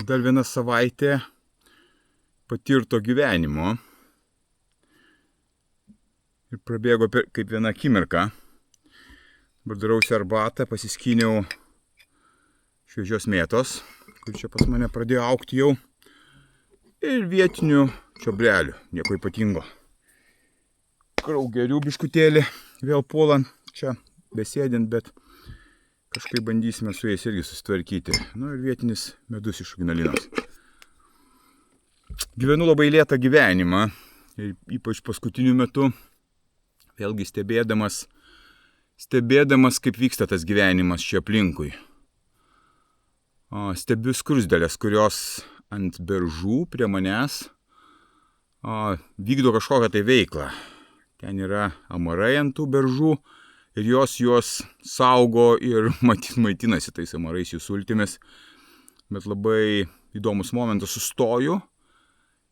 Dar viena savaitė patirto gyvenimo ir prabėgo kaip viena akimirka. Dabar darausi arbatą, pasiskyniau šviežios mėtos, kur čia pas mane pradėjo augti jau, ir vietinių čiobrelių, nieko ypatingo. Kraugerių biškutėlį vėl puolant čia besėdint, bet kažkaip bandysime su jais irgi susitvarkyti. Nu ir vietinis medus iš Ignalinos. Gyvenu labai lėtą gyvenimą, ir ypač paskutiniu metu, vėlgi stebėdamas, kaip vyksta tas gyvenimas čia aplinkui. Stebiu skruzdėlės, kurios ant beržų prie manęs vykdo kažkokią tai veiklą. Ten yra amarai ant tų beržų. Ir juos saugo ir maitinasi tais amarais, jų sultimis. Bet labai įdomus momentas, sustoju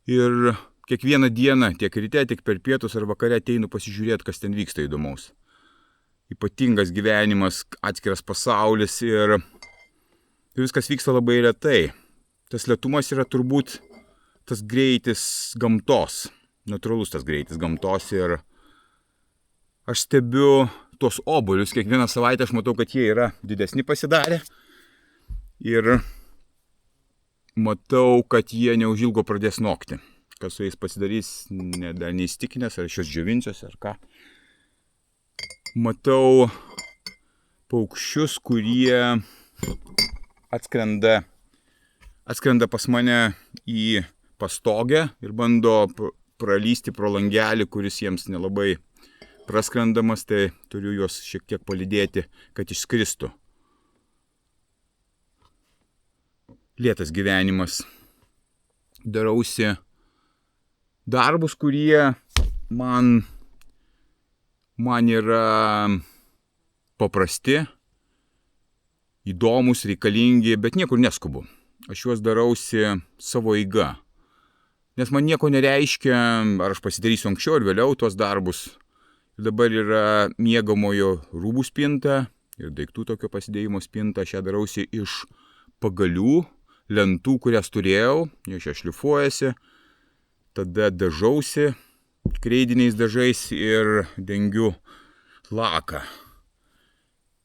ir kiekvieną dieną, tiek ryte, tiek per pietus ar vakare ateinu pasižiūrėti, kas ten vyksta įdomaus. Ypatingas gyvenimas, atskiras pasaulis ir viskas vyksta labai retai. Tas lėtumas yra turbūt tas greitis gamtos, natūralus tas greitis gamtos ir aš stebiu tuos obuolius, kiekvieną savaitę aš matau, kad jie yra didesni pasidarę ir matau, kad jie neužilgo pradės nokti. Kas su jais pasidarys, dar neįstikinęs, ar aš juos džiovinsiuosi, ar ką. Matau paukščius, kurie atskrenda pas mane į pastogę ir bando pralysti pro langelį, kuris jiems nelabai praskrendamas, tai turiu juos šiek tiek palydėti, kad išskristų. Lėtas gyvenimas. Darausi darbus, kurie man yra paprasti, įdomus, reikalingi, bet niekur neskubu. Aš juos darausi savo eiga. Nes man nieko nereiškia, ar aš pasidarysiu anksčiau ar vėliau tuos darbus. Dabar yra miegamojo rūbų spinta ir daiktų tokio pasidėjimo spinta. Aš ją darausi iš pagalių, lentų, kurias turėjau, jos čia šlifuojasi. Tada dažausi kreidiniais dažais ir dengiu laką.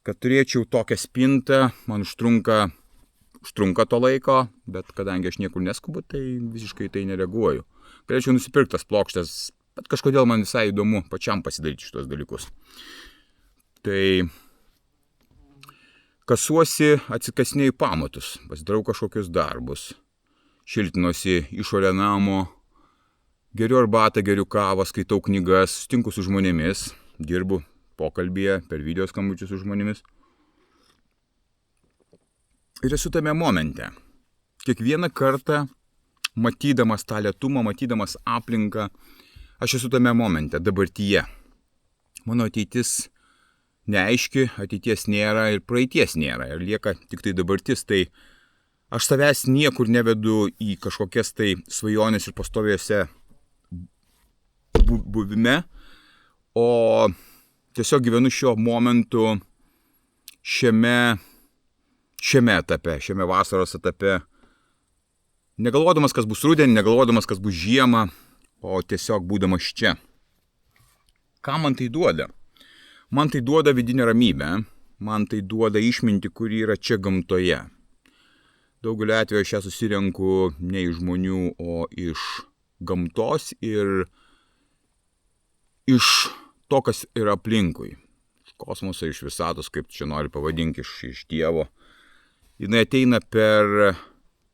Kad turėčiau tokią spintą, man užtrunka to laiko, bet kadangi aš niekur neskubu, tai visiškai tai nereaguoju. Galėčiau nusipirkti tas plokštes, bet kažkodėl man visai įdomu pačiam pasidaryti šitos dalykus. Tai kasuosi atsikasiniai pamatus, pasidarau kažkokius darbus, šiltinuosi išorę namo, geriu arbatą, geriu kavą, skaitau knygas, sutinku su žmonėmis, dirbu pokalbyje per video skambučius su žmonėmis. Ir esu tame momente. Kiekvieną kartą, matydamas tą lėtumą, matydamas aplinką, aš esu tame momente, dabartyje. Mano ateitis neaiški, ateities nėra ir praeities nėra. Ir lieka tik tai dabartis. Tai aš savęs niekur nevedu į kažkokias tai svajonės ir pastoviuose buvime, o tiesiog gyvenu šiuo momentu šiame etape, šiame vasaros etape, negalvodamas, kas bus rudenį, negalvodamas, kas bus žiemą, o tiesiog būdamas čia. Ką man tai duoda? Man tai duoda vidinę ramybę, man tai duoda išmintį, kuri yra čia gamtoje. Daugeliu atveju aš ją susirenku ne iš žmonių, o iš gamtos ir iš to, kas yra aplinkui. Iš kosmoso, iš visatos, kaip čia nori pavadinti, iš Dievo. Jis ateina per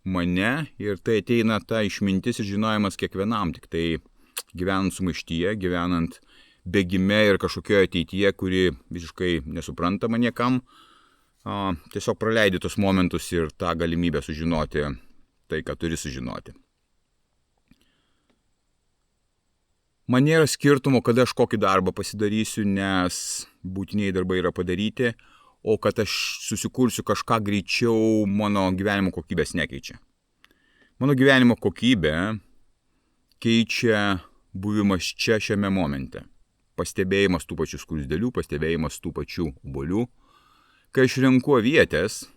mane ir tai ateina ta išmintis ir žinojimas kiekvienam, tik tai gyvenant sumaištyje, gyvenant bėgime ir kažkokioje ateityje, kuri visiškai nesuprantama niekam, tiesiog praleidi tos momentus ir tą galimybę sužinoti tai, ką turi sužinoti. Man nėra skirtumo, kada aš kokį darbą pasidarysiu, nes būtiniai darbai yra padaryti, o kad aš susikursiu kažką greičiau, mano gyvenimo kokybės nekeičia. Mano gyvenimo kokybė keičia buvimas čia šiame momente. Pastebėjimas tų pačių skruzdėlių, pastebėjimas tų pačių obuolių. Kai aš renku avietės,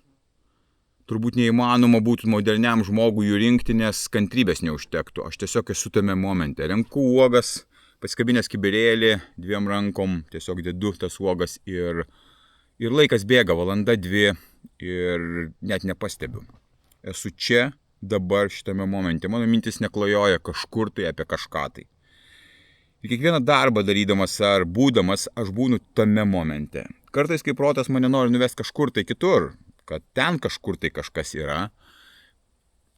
turbūt neįmanoma būtų moderniam žmogui jų rinkti, nes kantrybės neužtektų. Aš tiesiog esu tame momente. Renku uogas, pasikabinęs kibirėlį, 2 rankom, tiesiog dedu tas uogas ir laikas bėga, valanda 2 ir net nepastebiu. Esu čia, dabar, šitame momente. Mano mintis neklajoja kažkur tai apie kažką tai. Ir kiekvieną darbą darydamas ar būdamas, aš būnu tame momente. Kartais, kai protas mane nori nuvesti kažkur tai kitur, kad ten kažkur tai kažkas yra,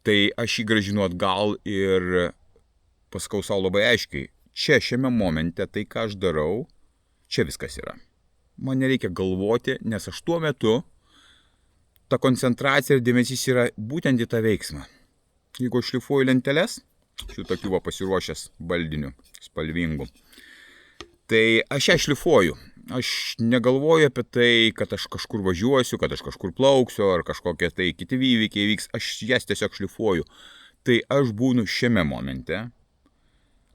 tai aš jį grąžinu atgal ir pasakau savo labai aiškiai, čia šiame momente tai, ką aš darau, čia viskas yra. Man nereikia galvoti, nes aš tuo metu, ta koncentracija ir dėmesys yra būtent į tą veiksmą. Jeigu aš šlifuoju lenteles, šių tokių pasiruošęs baldinių, spalvingų, tai aš ją šlifuoju. Aš negalvoju apie tai, kad aš kažkur važiuosiu, kad aš kažkur plauksiu, ar kažkokie tai kiti įvykiai vyks, aš jas tiesiog šlifuoju. Tai aš būnu šiame momente.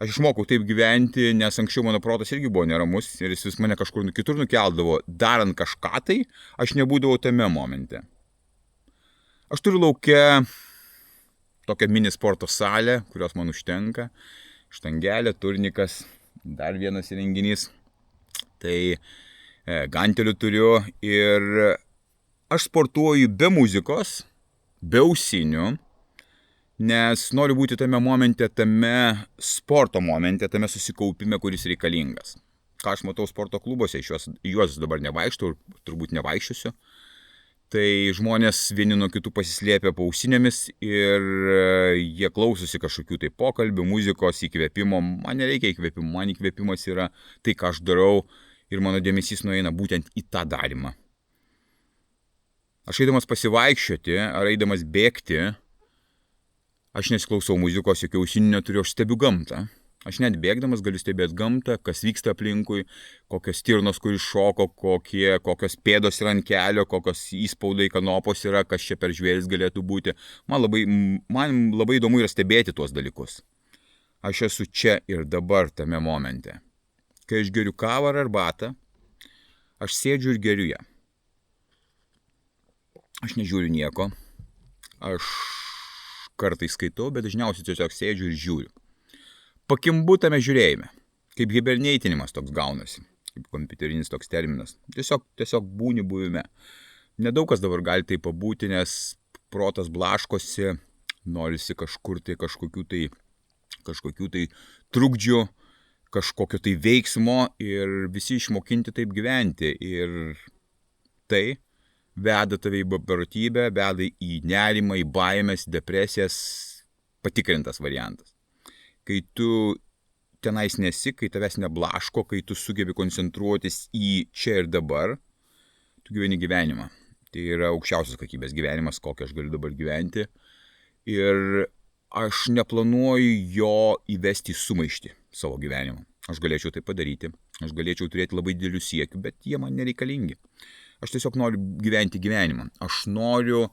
Aš išmokau taip gyventi, nes anksčiau mano protas irgi buvo neramus ir jis vis mane kažkur kitur nukeldavo. Darant kažką tai, aš nebūdavau tame momente. Aš turiu lauke tokią mini sporto salę, kurios man užtenka. Štangelė, turnikas, dar vienas įrenginys. Tai gantelių turiu ir aš sportuoju be muzikos, be ausinių, nes noriu būti tame momente, tame sporto momente, tame susikaupime, kuris reikalingas. Ką aš matau sporto klubuose, juos dabar nevaikštau ir turbūt nevaikščiosiu. Tai žmonės vieni nuo kitų pasislėpia po ausinėmis ir jie klausosi kažkokių tai pokalbių, muzikos, įkvėpimo. Man nereikia įkvėpimo, man įkvėpimas yra tai, ką aš darau ir mano dėmesys nueina būtent į tą darymą. Aš eidamas pasivaikščioti ar eidamas bėgti, aš nesiklausau muzikos, jokių ausinių neturiu, aš stebiu gamtą. Aš net bėgdamas galiu stebėti gamtą, kas vyksta aplinkui, kokios stirnos, kuris šoko, kokios pėdos yra ant kelio, kokios įspaudai kanopos yra, kas čia per žvėris galėtų būti. Man labai įdomu yra stebėti tuos dalykus. Aš esu čia ir dabar tame momente. Kai aš geriu kavą ar arbatą, aš sėdžiu ir geriu ją. Aš nežiūriu nieko. Aš kartais skaitau, bet dažniausiai tiesiog sėdžiu ir žiūriu. Pakimbu tame žiūrėjime, kaip hiberneitinimas toks gaunasi, kaip kompiuterinis toks terminas. Tiesiog būni buvime. Nedaug kas dabar gali tai pabūti, nes protas blaškosi, norisi kažkur tai kažkokių tai trukdžių, kažkokio tai veiksmo ir visi išmokinti taip gyventi. Ir tai veda tave į beprotybę, veda į nerimą, į baimės, depresijas, patikrintas variantas. Kai tu tenais nesi, kai tavęs neblaško, kai tu sugebi koncentruotis į čia ir dabar, tu gyveni gyvenimą. Tai yra aukščiausios kokybės gyvenimas, kokį aš galiu dabar gyventi. Ir aš neplanuoju jo įvesti į sumaištį savo gyvenimą. Aš galėčiau tai padaryti, aš galėčiau turėti labai didelių siekių, bet jie man nereikalingi. Aš tiesiog noriu gyventi gyvenimą. Aš noriu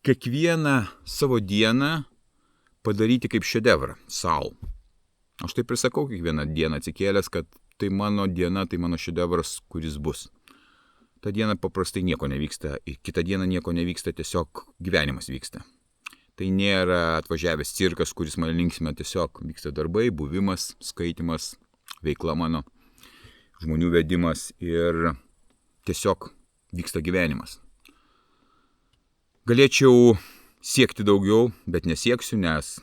kiekvieną savo dieną padaryti kaip šedevrą savo. Aš taip ir sakau kiekvieną dieną atsikėlęs, kad tai mano diena, tai mano šedevras, kuris bus. Ta diena paprastai nieko nevyksta, ir kitą dieną nieko nevyksta, tiesiog gyvenimas vyksta. Tai nėra atvažiavęs cirkas, kuris mane linksmina, tiesiog vyksta darbai, buvimas, skaitimas, veikla mano, žmonių vedimas ir tiesiog vyksta gyvenimas. Galėčiau siekti daugiau, bet nesieksiu, nes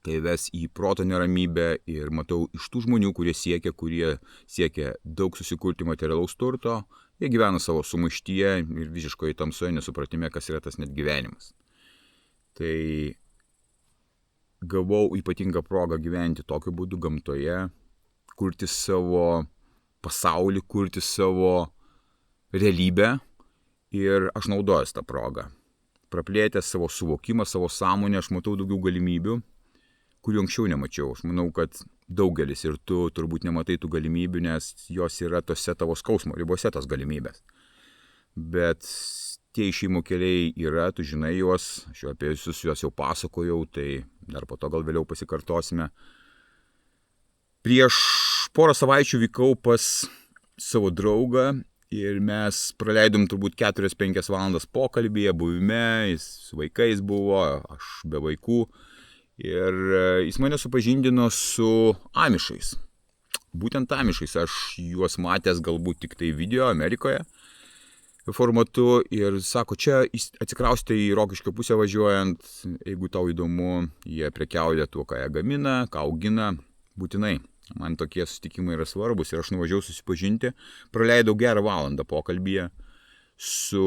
tai ves į proto neramybę ir matau iš tų žmonių, kurie siekia daug susikurti materialaus turto, jie gyvena savo sumaištyje ir visiškoje tamsoje nesupratime, kas yra tas net gyvenimas. Tai gavau ypatingą progą gyventi tokiu būdu gamtoje, kurti savo pasaulį, kurti savo realybę ir aš naudojuosi tą progą. Praplėtęs savo suvokimą, savo sąmonę, aš matau daugiau galimybių, kurių anksčiau nemačiau. Aš manau, kad daugelis ir tu turbūt nematai tų galimybių, nes jos yra tose tavo skausmo ribose tos galimybės. Bet tie išėjimo keliai yra, tu žinai juos, aš jau apie visus juos jau pasakojau, tai dar po to gal vėliau pasikartosime. Prieš porą savaičių vykau pas savo draugą ir mes praleidom turbūt 4-5 valandas pokalbyje, buvime, jis su vaikais buvo, aš be vaikų. Ir jis mane supažindino su amišais. Būtent amišais, aš juos matęs galbūt tik tai video Amerikoje formatu ir sako, čia atsikraustė į Rokiškio pusę važiuojant, jeigu tau įdomu, jie prekiauja tuo, ką jie gamina, ką augina, būtinai. Man tokie susitikimai yra svarbus ir aš nuvažiavau susipažinti, praleidau gerą valandą pokalbyje su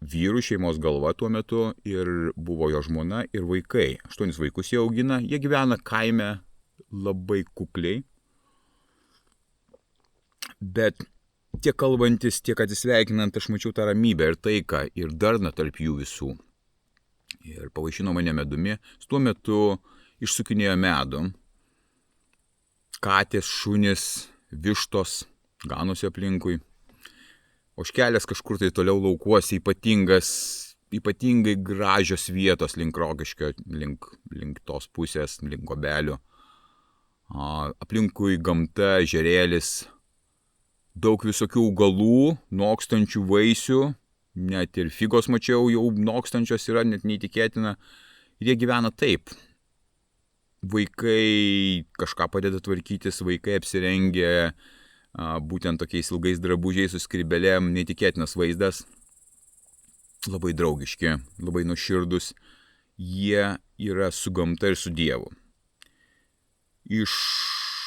vyru, šeimos galva tuo metu ir buvo jo žmona ir vaikai. 8 vaikus jie augina, jie gyvena kaime labai kukliai, bet tiek kalbantis, tiek atsisveikinant, aš mačiau tą ramybę ir taiką ir darną tarp jų visų. Ir pavaišino mane medumi, tuo metu išsukinėjo medų. Katės, šunys, vištos ganosi aplinkui. Ožkelės kažkur tai toliau laukuose, ypatingai gražios vietos link Rokiškio, link tos pusės, link Obelių. Aplinkui gamta, ežerėlis, daug visokių augalų, nokstančių vaisių, net ir figos mačiau jau nokstančios yra, net neįtikėtina. Ir jie gyvena taip. Vaikai kažką padeda tvarkytis, vaikai apsirengę būtent tokiais ilgais drabužiais su skrybelėm, neįtikėtinas vaizdas, labai draugiški, labai nuoširdus, jie yra su gamta ir su Dievu. Iš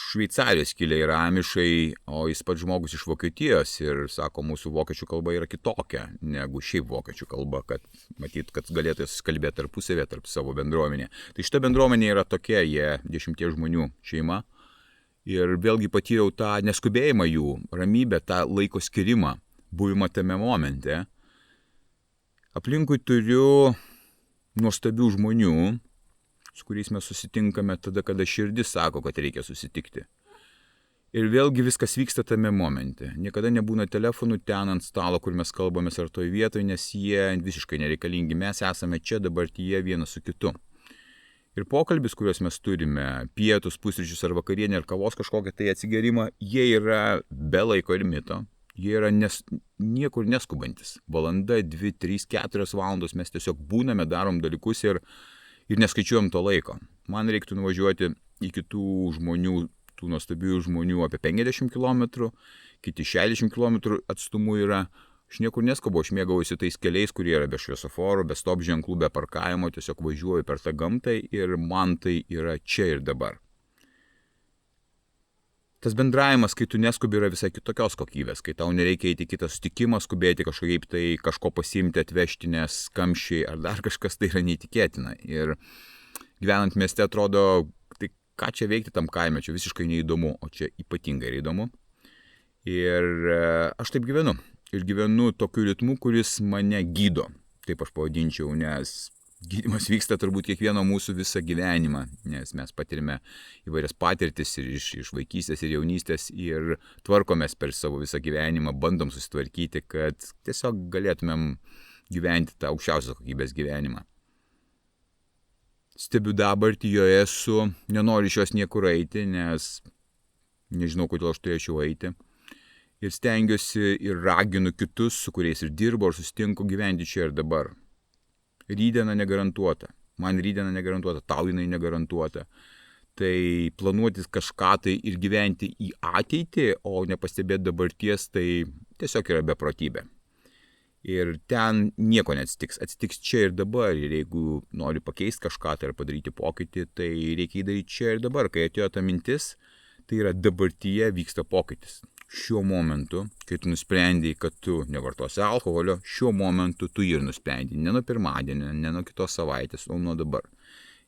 Šveicarijos kilę yra amišai, o jis pats žmogus iš Vokietijos ir sako, mūsų vokiečių kalba yra kitokia negu šiaip vokiečių kalba, kad matyt, kad galėtų susikalbėti tarpusavėje, tarp savo bendruomenė. Tai šita bendruomenė yra tokia, jie 10 žmonių šeima. Ir vėlgi patyriau tą neskubėjimą jų, ramybę, tą laiko skirimą, buvimą tame momente. Aplinkui turiu nuostabių žmonių, su kuriais mes susitinkame tada, kada širdis sako, kad reikia susitikti. Ir vėlgi viskas vyksta tame momente. Niekada nebūna telefonų ten ant stalo, kur mes kalbamės ar toj vietoje, nes jie visiškai nereikalingi. Mes esame čia dabartyje vienas su kitu. Ir pokalbis, kuriuos mes turime, pietus, pusryčius ar vakarienę ar kavos kažkokią tai atsigerimą, jie yra be laiko ir mito. Jie yra niekur neskubantis. Valanda, 2, 3, 4 valandos mes tiesiog būname, darom dalykus ir neskaičiuojam to laiko. Man reiktų nuvažiuoti į kitų žmonių, tų nuostabių žmonių apie 50 km, kiti 60 km atstumu yra. Aš niekur neskubu, aš mėgaujuosi tais keliais, kurie yra be šviesoforų, be stop ženklų, be parkavimo, tiesiog važiuoju per tą gamtą ir man tai yra čia ir dabar. Tas bendravimas, kai tu neskubi, yra visai kitokios kokybės, kai tau nereikia eiti kitą sutikimą, skubėti kažkaip tai kažko pasiimti, atvežti, nes kamščiai ar dar kažkas tai yra neįtikėtina. Ir gyvenant mieste atrodo, tai ką čia veikti tam kaime, čia visiškai neįdomu, o čia ypatingai yra įdomu. Ir aš taip gyvenu. Ir gyvenu tokiu ritmu, kuris mane gydo, taip aš pavadinčiau, nes gydymas vyksta turbūt kiekvieno mūsų visą gyvenimą, nes mes patirime įvairias patirtis ir iš vaikystės ir jaunystės ir tvarkomės per savo visą gyvenimą, bandom susitvarkyti, kad tiesiog galėtumėm gyventi tą aukščiausios kokybės gyvenimą. Stebiu dabartį, joje esu, nenoriu iš jos niekur eiti, nes nežinau, kodėl aš turėčiau eiti. Ir stengiuosi ir raginu kitus, su kuriais ir dirbu, ar susitinku, gyventi čia ir dabar. Rytdiena negarantuota. Man rytdiena negarantuota, tau jinai negarantuota. Tai planuotis kažką tai ir gyventi į ateitį, o nepastebėti dabarties, tai tiesiog yra beprotybė. Ir ten nieko neatsitiks. Atsitiks čia ir dabar. Ir jeigu nori pakeisti kažką tai ar padaryti pokytį, tai reikia įdaryti čia ir dabar. Kai atėjo ta mintis, tai yra dabartyje vyksta pokytis. Šiuo momentu, kai tu nusprendei, kad tu nevartosi alkoholio, šiuo momentu tu ir nusprendei. Ne nuo pirmadienio, ne nuo kitos savaitės, o nuo dabar.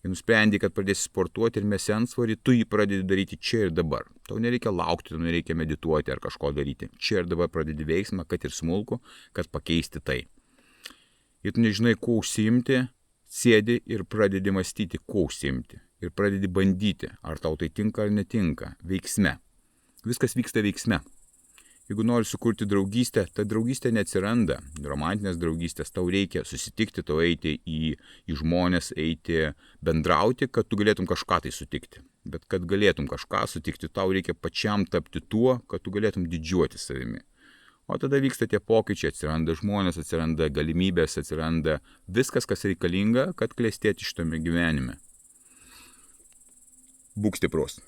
Ir nusprendei, kad pradėsi sportuoti ir mesi antsvorį, tu jį pradedi daryti čia ir dabar. Tau nereikia laukti, tau nereikia medituoti ar kažko daryti. Čia ir dabar pradedi veiksmą, kad ir smulku, kad pakeisti tai. Ir tu nežinai, kuo užsiimti, sėdi ir pradedi mąstyti, kuo užsiimti. Ir pradedi bandyti, ar tau tai tinka ar netinka. Veiksme. Viskas vyksta veiksme. Jeigu nori sukurti draugystę, ta draugystė neatsiranda. Romantinės draugystės, tau reikia susitikti, tau eiti į žmonės, eiti bendrauti, kad tu galėtum kažką tai sutikti. Bet kad galėtum kažką sutikti, tau reikia pačiam tapti tuo, kad tu galėtum didžiuoti savimi. O tada vyksta tie pokyčiai, atsiranda žmonės, atsiranda galimybės, atsiranda viskas, kas reikalinga, kad klestėti šitame gyvenime. Būk stiprus.